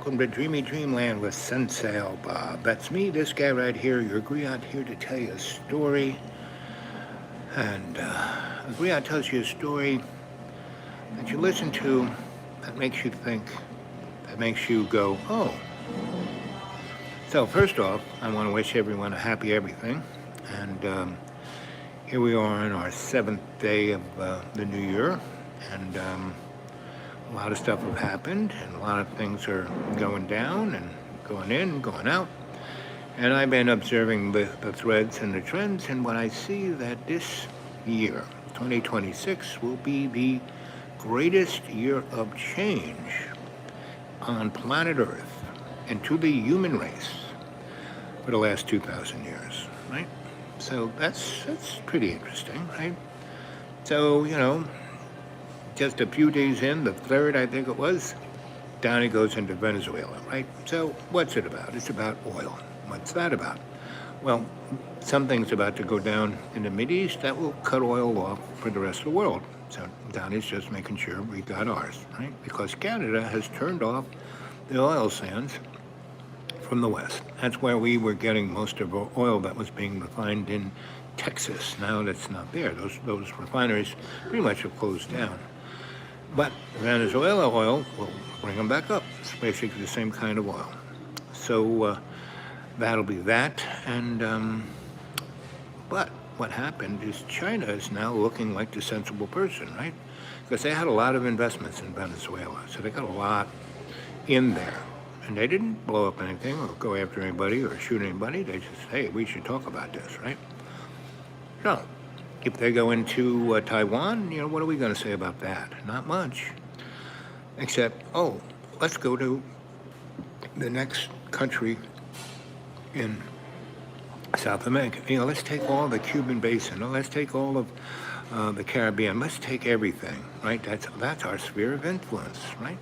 welcome to Dreamy Dreamland with Sensie Owl Bob. That's me, this guy right here, your griot, here to tell you a story. And a griot tells you a story that you listen to, that makes you think, that makes you go, oh. So first off, I want to wish everyone a happy everything. And here we are on our 7th day of the new year. And a lot of stuff have happened, and a lot of things are going down and going in, going out. And I've been observing the threads and the trends, and what I see that this year, 2026, will be the greatest year of change on planet Earth and to the human race for the last 2,000 years, right? So that's pretty interesting, right? So, just a few days in, the 3rd, I think it was, down it goes into Venezuela, right? So what's it about? It's about oil. What's that about? Well, something's about to go down in the Mideast that will cut oil off for the rest of the world. So Donnie's just making sure we got ours, right? Because Canada has turned off the oil sands from the West. That's where we were getting most of our oil that was being refined in Texas. Now that's not there. Those refineries pretty much have closed down. But Venezuela oil will bring them back up. It's basically the same kind of oil. So that'll be that. And but what happened is China is now looking like the sensible person, right? Because they had a lot of investments in Venezuela, so they got a lot in there. And they didn't blow up anything or go after anybody or shoot anybody. They just, hey, we should talk about this, right? So if they go into Taiwan, what are we going to say about that? Not much. Except, let's go to the next country in South America. Let's take all the Cuban basin. Let's take all of the Caribbean. Let's take everything, right? That's our sphere of influence, right?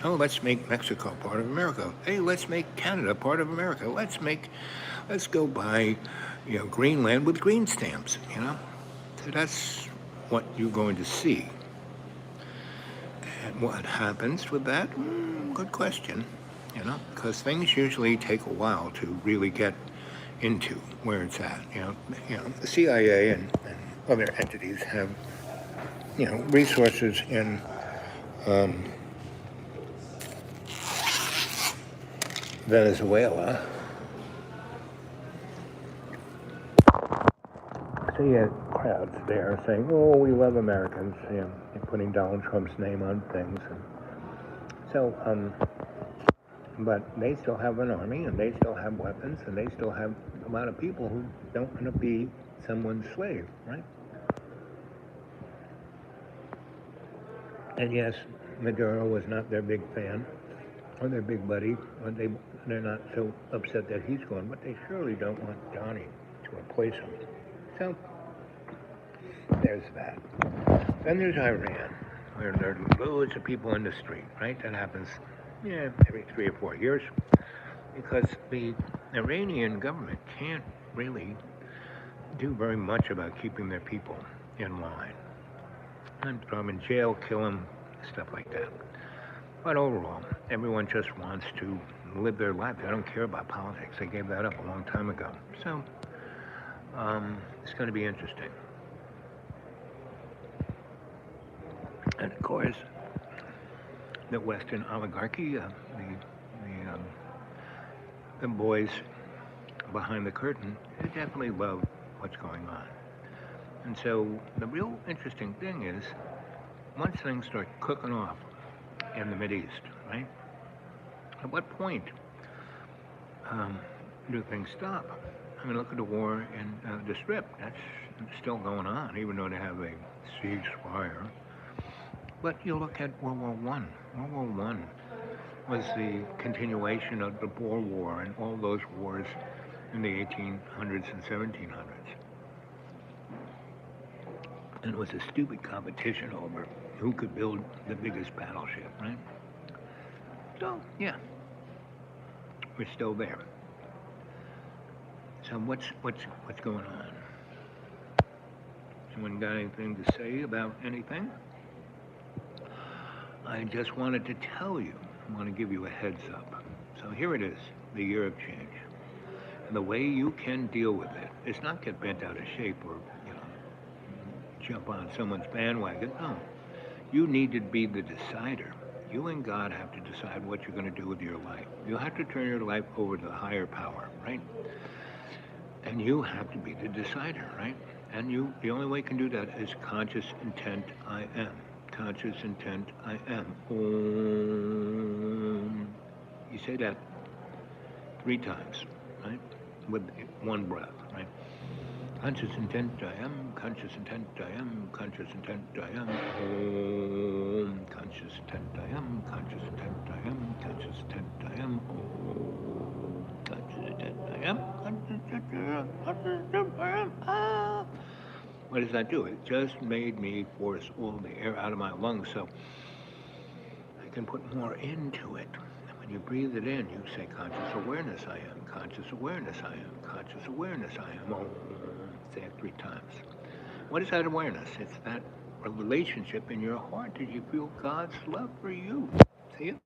Oh, let's make Mexico part of America. Hey, let's make Canada part of America. Let's go buy Greenland with green stamps, So that's what you're going to see. And what happens with that? Good question, because things usually take a while to really get into where it's at. The CIA and other entities have, resources in Venezuela. So you had crowds there saying, "Oh, we love Americans," and putting Donald Trump's name on things. And so, but they still have an army, and they still have weapons, and they still have a lot of people who don't want to be someone's slave, right? And yes, Maduro was not their big fan or their big buddy, but they're not so upset that he's gone, but they surely don't want Johnny to replace him. So there's that. Then there's Iran, where there are loads of people in the street, right? That happens, every 3 or 4 years, because the Iranian government can't really do very much about keeping their people in line. And throw them in jail, kill them, stuff like that. But overall, everyone just wants to live their life. They don't care about politics. They gave that up a long time ago. So it's going to be interesting. And of course, the Western oligarchy, the boys behind the curtain, they definitely love what's going on. And so the real interesting thing is, once things start cooking off in the Mideast, right? At what point do things stop? I mean, look at the war in the Strip. That's still going on, even though they have a ceasefire. But you look at World War One. World War One was the continuation of the Boer War and all those wars in the 1800s and 1700s. And it was a stupid competition over who could build the biggest battleship, right? So, yeah, we're still there. So what's going on? Someone got anything to say about anything? I just wanted to tell you I want to give you a heads up. So here it is, the year of change. And the way you can deal with it is not get bent out of shape or, jump on someone's bandwagon. No. You need to be the decider. You and God have to decide what you're going to do with your life. You have to turn your life over to the higher power, right? And you have to be the decider, right? And the only way you can do that is conscious intent, I am. Conscious intent, I am. Om. You say that 3 times, right? With one breath, right? Conscious intent, I am. Conscious intent, I am. Conscious intent, I am. Om. Conscious intent, I am. Conscious intent, I am. Conscious intent, I am. Om. Conscious intent, I am. Conscious intent, I am. Conscious intent, I am. Ah. What does that do? It just made me force all the air out of my lungs so I can put more into it. When you breathe it in, you say, conscious awareness I am, conscious awareness I am, conscious awareness I am. Oh, say it 3 times. What is that awareness? It's that relationship in your heart that you feel God's love for you. See it?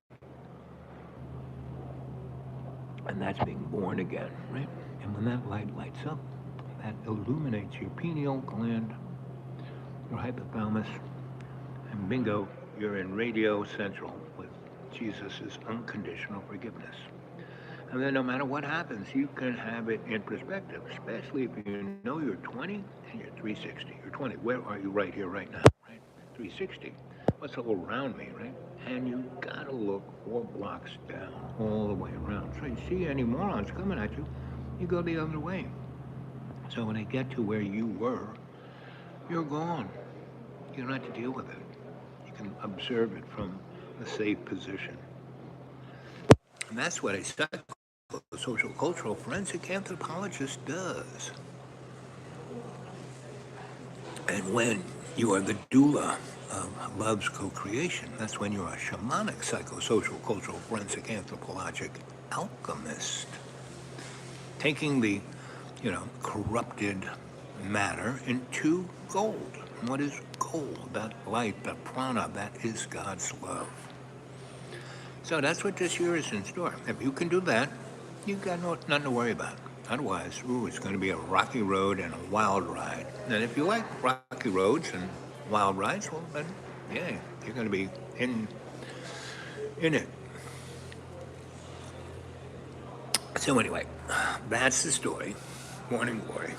And that's being born again, right? And when that light lights up, that illuminates your pineal gland, your hypothalamus, and bingo, you're in Radio Central with Jesus' unconditional forgiveness. And then no matter what happens, you can have it in perspective, especially if you know you're 20 and you're 360. You're 20. Where are you right here, right now? Right? 360. What's all around me, right? And you gotta look 4 blocks down, all the way around. So you see any morons coming at you, you go the other way. So when they get to where you were, you're gone. You don't have to deal with it. You can observe it from a safe position. And that's what a social cultural forensic anthropologist does. And when you are the doula of love's co-creation, that's when you're a shamanic psychosocial cultural forensic anthropologic alchemist. Taking the, corrupted matter into gold. And what is gold? That light, that prana, that is God's love. So that's what this year is in store. If you can do that, you've got nothing to worry about. Otherwise, it's going to be a rocky road and a wild ride. And if you like rocky roads and wild rides, well, then, yeah, you're going to be in it. So anyway, that's the story. Morning glory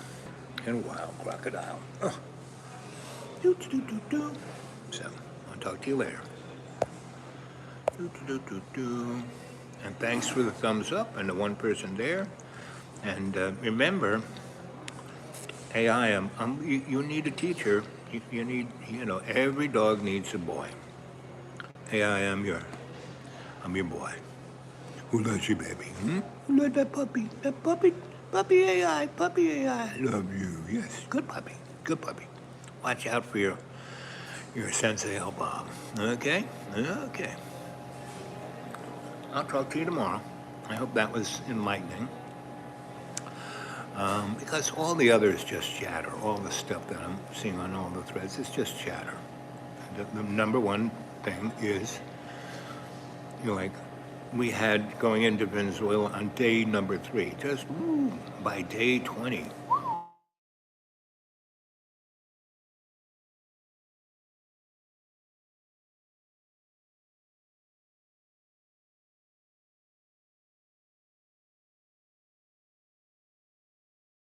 and wild crocodile. Oh. So, I'll talk to you later. And thanks for the thumbs up and the one person there. And remember, AI, you need a teacher. You need, every dog needs a boy. AI, I'm your boy. Who loves you, baby? Who loves that puppy? That puppy AI, puppy AI. I love you. Yes, good puppy. Watch out for your Sensie Owl Bob. Okay. I'll talk to you tomorrow. I hope that was enlightening. Because all the other is just chatter. All the stuff that I'm seeing on all the threads is just chatter. The number one thing is, we had going into Venezuela on day number 3. Just by day 20,